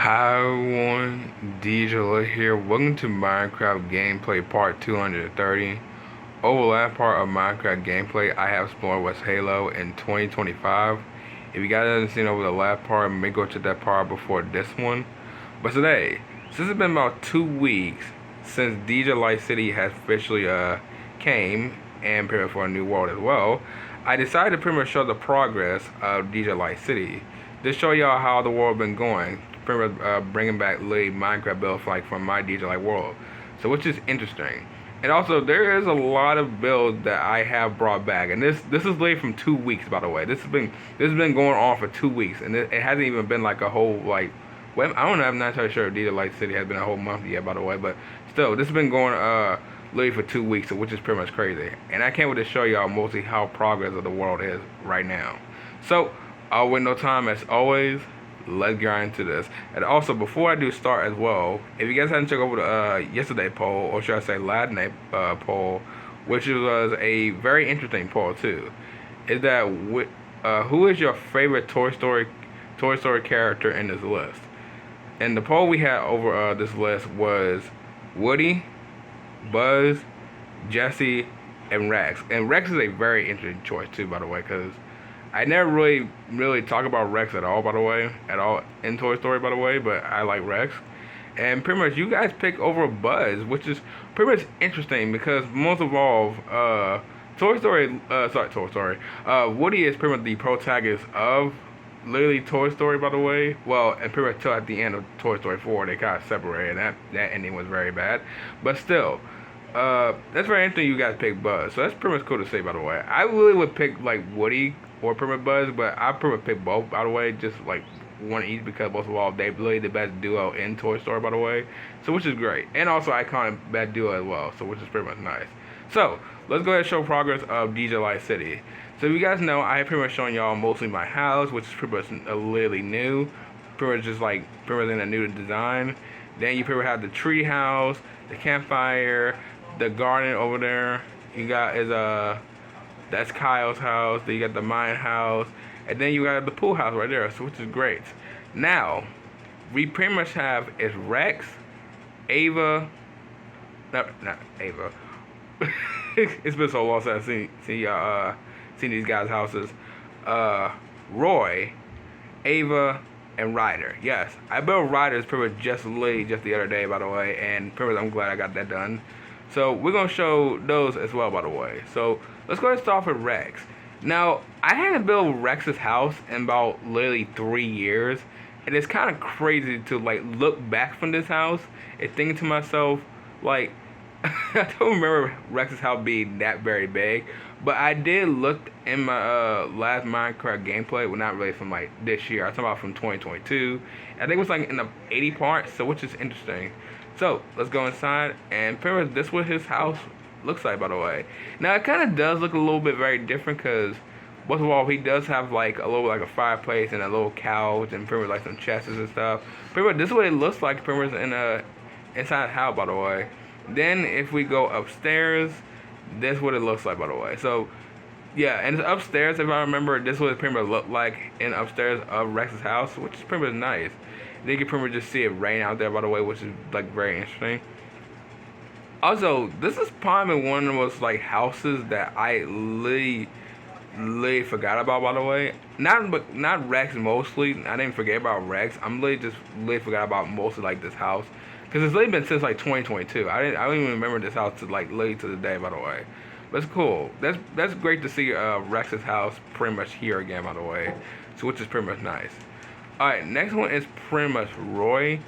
Hi everyone, DJ Lyte here. Welcome to Minecraft gameplay part 230. Over the last part of Minecraft gameplay, I have explored West Halo in 2025. If you guys haven't seen over the last part, maybe go check that part before this one. But today, since it's been about 2 weeks since DJ Lyte City has officially came and prepared for a new world as well, I decided to pretty much show the progress of DJ Lyte City. Just show y'all how the world been going. Pretty much bringing back late Minecraft builds like from my DJ Lyte world. So which is interesting. And also there is a lot of builds that I have brought back, and this is late from 2 weeks, by the way. This has been going on for 2 weeks, and it hasn't even been like a whole like. Well, I don't know. I'm not entirely sure if DJ Lyte City has been a whole month yet, by the way. But still, this has been going literally for 2 weeks, which is pretty much crazy. And I can't wait to show y'all mostly how progress of the world is right now. So I'll wait no time as always. Let's get into this. And also, before I do start as well, if you guys hadn't checked over the yesterday poll, or should I say last night poll, which was a very interesting poll too, is that who is your favorite Toy Story character in this list? And the poll we had over this list was Woody, Buzz, Jesse, and Rex. And Rex is a very interesting choice too, by the way, because I never really talk about Rex at all, by the way, at all in Toy Story, by the way, but I like Rex. And pretty much you guys pick over Buzz, which is pretty much interesting because most of all, Toy Story, Woody is pretty much the protagonist of literally Toy Story, by the way. Well, and pretty much till at the end of Toy Story 4, they kind of separated. That ending was very bad, but still. That's very interesting you guys pick Buzz. So that's pretty much cool to say, by the way. I really would pick like Woody or pretty much Buzz, but I pretty much pick both, by the way, just like one each because most of all they really the best duo in Toy Story, by the way. So which is great. And also iconic best duo as well, so which is pretty much nice. So let's go ahead and show progress of DJ Lyte City. So you guys know I have pretty much shown y'all mostly my house, which is pretty much literally new. Pretty much just like pretty much in a new design. Then you pretty much have the tree house, the campfire, the garden over there. You got is that's Kyle's house. Then you got the mine house, and then you got the pool house right there. So which is great. Now we pretty much have is Rex, Ava, not Ava. It's been so long since I've seen these guys' houses. Roy, Ava, and Ryder. Yes, I built Ryder's pretty much just the other day, by the way, and pretty much I'm glad I got that done. So we're gonna show those as well, by the way. So let's go ahead and start with Rex. Now I hadn't built Rex's house in about literally 3 years, and it's kind of crazy to like look back from this house and thinking to myself like I don't remember Rex's house being that very big, but I did look in my last Minecraft gameplay. Well, not really from like this year. I'm talking about from 2022. I think it was like in the 80 parts, so which is interesting. So let's go inside, and pretty much this is what his house looks like, by the way. Now it kind of does look a little bit very different because, most of all, he does have like a little like a fireplace and a little couch and pretty much like some chests and stuff. Pretty much this is what it looks like pretty much in inside the house, by the way. Then if we go upstairs, this is what it looks like, by the way. So yeah, and it's upstairs, if I remember, this is what it pretty much looked like in upstairs of Rex's house, which is pretty much nice. Then you can pretty much just see it rain out there, by the way, which is like very interesting. Also, this is probably one of those like houses that I literally forgot about, by the way. Not Rex mostly. I didn't forget about Rex. I'm literally forgot about mostly like this house. Because it's literally been since like 2022. I don't even remember this house to like literally to the day, by the way. But it's cool. That's great to see Rex's house pretty much here again, by the way. So which is pretty much nice. Alright, next one is pretty much Roy.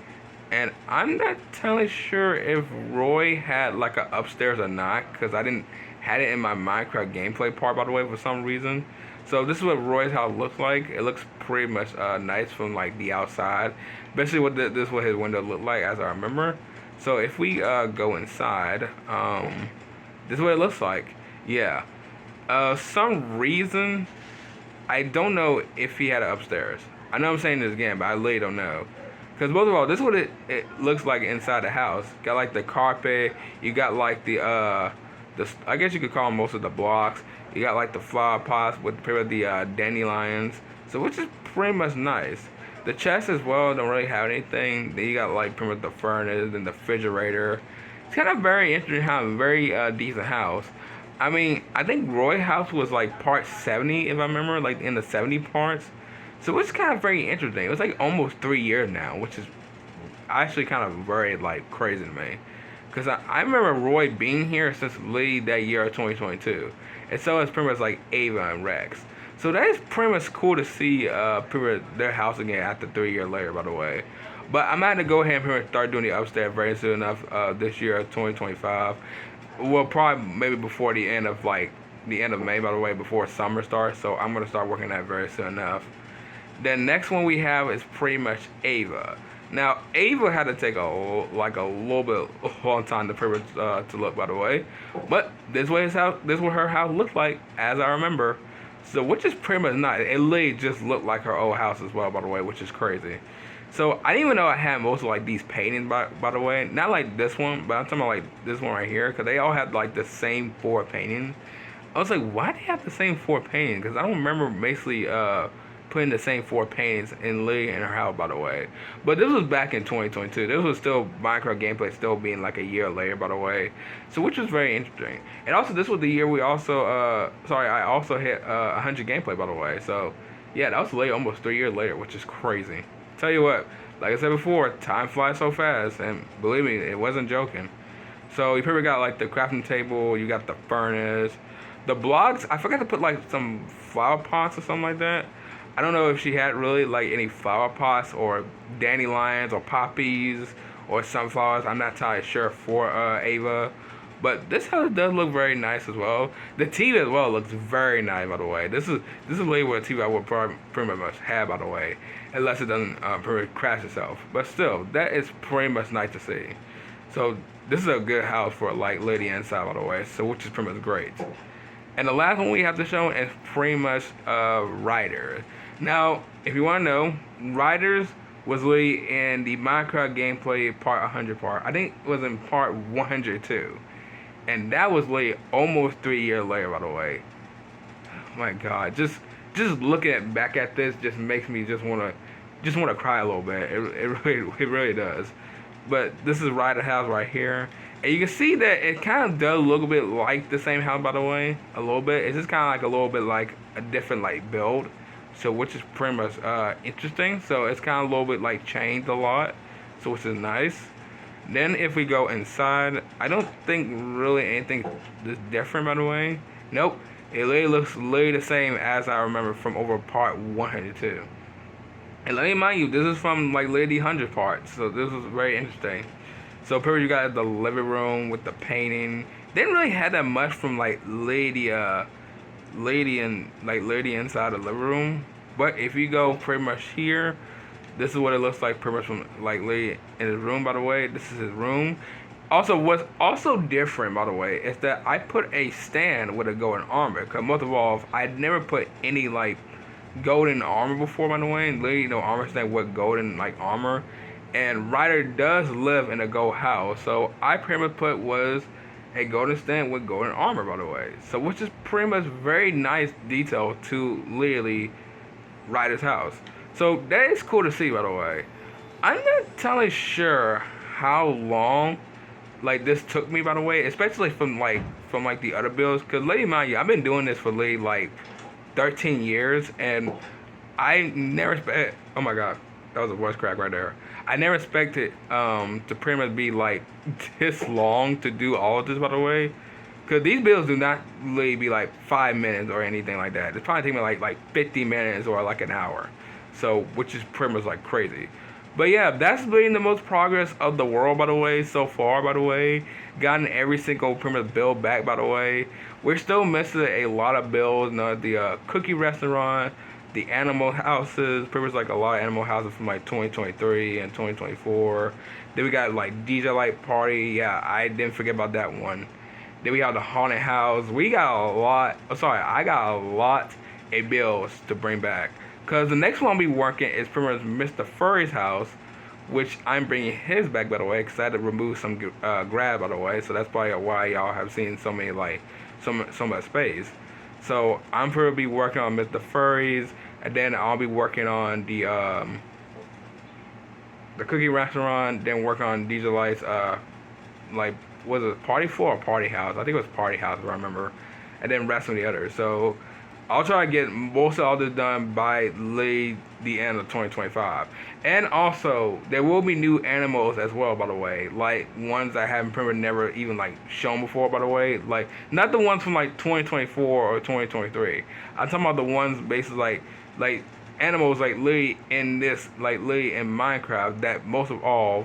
And I'm not entirely sure if Roy had like a upstairs or not, because I didn't had it in my Minecraft gameplay part, by the way, for some reason. So this is what Roy's house looks like. It looks pretty much nice from like the outside. Basically what this is what his window looked like, as I remember. So if we go inside, this is what it looks like. Yeah. Some reason, I don't know if he had it upstairs. I know I'm saying this again, but I really don't know. Because most of all, this is what it looks like inside the house. Got like the carpet. You got like the I guess you could call them most of the blocks. You got like the flower pots with the dandelions. So which is pretty much nice. The chest as well don't really have anything. Then you got like pretty much the furnace and the refrigerator. It's kind of very interesting how very decent house. I mean, I think Roy House was like part 70 if I remember, like in the 70 parts. So it's kind of very interesting. It was like almost 3 years now, which is actually kind of very like crazy to me. Because I remember Roy being here since late that year of 2022. And so it's pretty much like Ava and Rex. So that is pretty much cool to see pretty much their house again after 3 years later, by the way. But I'm going to go ahead and pretty much start doing the upstairs very soon enough this year of 2025. Well, probably maybe before the end of like the end of May, by the way, before summer starts. So I'm going to start working on that very soon enough. The next one we have is pretty much Ava. Now, Ava had to take a little bit long time to pretty much to look, by the way. But this way is how this is what her house looked like, as I remember. So, which is pretty much nice. It literally just looked like her old house as well, by the way, which is crazy. So, I didn't even know I had most of like these paintings, by the way. Not like this one, but I'm talking about like this one right here, because they all had like the same 4 paintings. I was like, why do they have the same 4 paintings? Because I don't remember basically putting the same 4 paintings in Lee in her house, by the way. But this was back in 2022. This was still Minecraft gameplay still being like a year later, by the way. So which was very interesting. And also this was the year we also I also hit 100 gameplay, by the way. So yeah, that was late, almost 3 years later, which is crazy. Tell you what, like I said before, time flies so fast, and believe me, it wasn't joking. So you probably got like the crafting table, you got the furnace, the blocks. I forgot to put like some flower pots or something like that. I don't know if she had really like any flower pots or dandelions or poppies or sunflowers. I'm not entirely sure for Ava. But this house does look very nice as well. The TV as well looks very nice, by the way. This is really what a TV I would probably pretty much have, by the way, unless it doesn't pretty much crash itself. But still, that is pretty much nice to see. So this is a good house for a like lady inside, by the way. So which is pretty much great. And the last one we have to show is pretty much Ryder. Now, if you want to know, Riders was really in the Minecraft gameplay part 100 part. I think it was in part 102. And that was really almost 3 years later, by the way. Oh my God, just looking back at this just makes me just wanna cry a little bit. It really does. But this is Ryder house right here. And you can see that it kind of does look a bit like the same house, by the way. A little bit. It's just kind of like a little bit like a different like build. So which is pretty much interesting. So it's kind of a little bit like changed a lot. So which is nice. Then if we go inside, I don't think really anything is different, by the way. Nope. It literally looks literally the same as I remember from over part 102. And let me remind you, this is from like Lady 100 part. So this was very interesting. So pretty you got the living room with the painting. Didn't really have that much from like Lady inside the living room. But if you go pretty much here, this is what it looks like pretty much from like Lady in his room, by the way. This is his room. Also, what's also different, by the way, is that I put a stand with a golden armor. Because most of all, I'd never put any like golden armor before, by the way. And Lady no armor stand with golden like armor. And Ryder does live in a gold house. So I pretty much put was a golden stand with golden armor, by the way. So which is pretty much very nice detail to literally Ryder's house. So that is cool to see, by the way. I'm not entirely sure how long like this took me, by the way, especially from the other builds. Cause let me mind you, I've been doing this for like 13 years, and I never expect. Oh my God, that was a voice crack right there. I never expected to pretty much be like this long to do all of this, by the way. Cause these builds do not really be like 5 minutes or anything like that. It's probably taking me like 50 minutes or like an hour. So which is pretty much like crazy. But yeah, that's been the most progress of the world, by the way, so far, by the way. Gotten every single pretty much build back, by the way. We're still missing a lot of builds. You know, the cookie restaurant, the animal houses, pretty much like a lot of animal houses from like 2023 and 2024. Then we got like DJ Lyte Party. Yeah, I didn't forget about that one. Then we have the haunted house. We got a lot. Oh, sorry, I got a lot of builds to bring back. Because the next one I'll be working is pretty much Mr. Furry's house, which I'm bringing his back, by the way, because I had to remove some grass, by the way. So that's probably why y'all have seen so many, like, so much space. So I'm probably be working on Mr. Furry's, and then I'll be working on the the cookie restaurant, then work on DJ Lyte's like, was it party floor or party house? I think it was party house if I remember, and then rest of the others. So I'll try to get most of all this done by late the end of 2025. And also, there will be new animals as well, by the way. Like, ones I haven't pretty much never even, like, shown before, by the way. Like, not the ones from, like, 2024 or 2023. I'm talking about the ones basically, like, animals, like, literally in this, like, literally in Minecraft that most of all,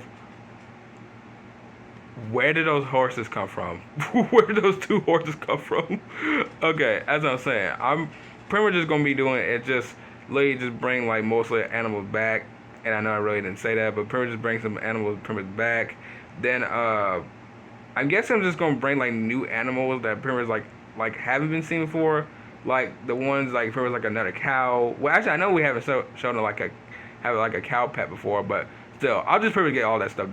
where did those horses come from? Where did those two horses come from? Okay, as I'm saying, I'm pretty much just gonna be doing it. Just literally just bring like mostly animals back, and I know I really didn't say that, but pretty much just bring some animals pretty much back. Then I guess I'm just gonna bring like new animals that pretty much like haven't been seen before, like the ones like pretty much like another cow. Well, actually, I know we haven't shown like a cow pet before, but still, I'll just pretty much get all that stuff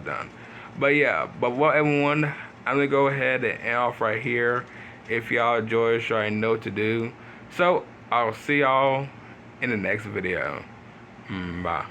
done. But yeah, but well, everyone, I'm gonna go ahead and end off right here. If y'all enjoy, sure I know what to do. So I'll see y'all in the next video. Bye.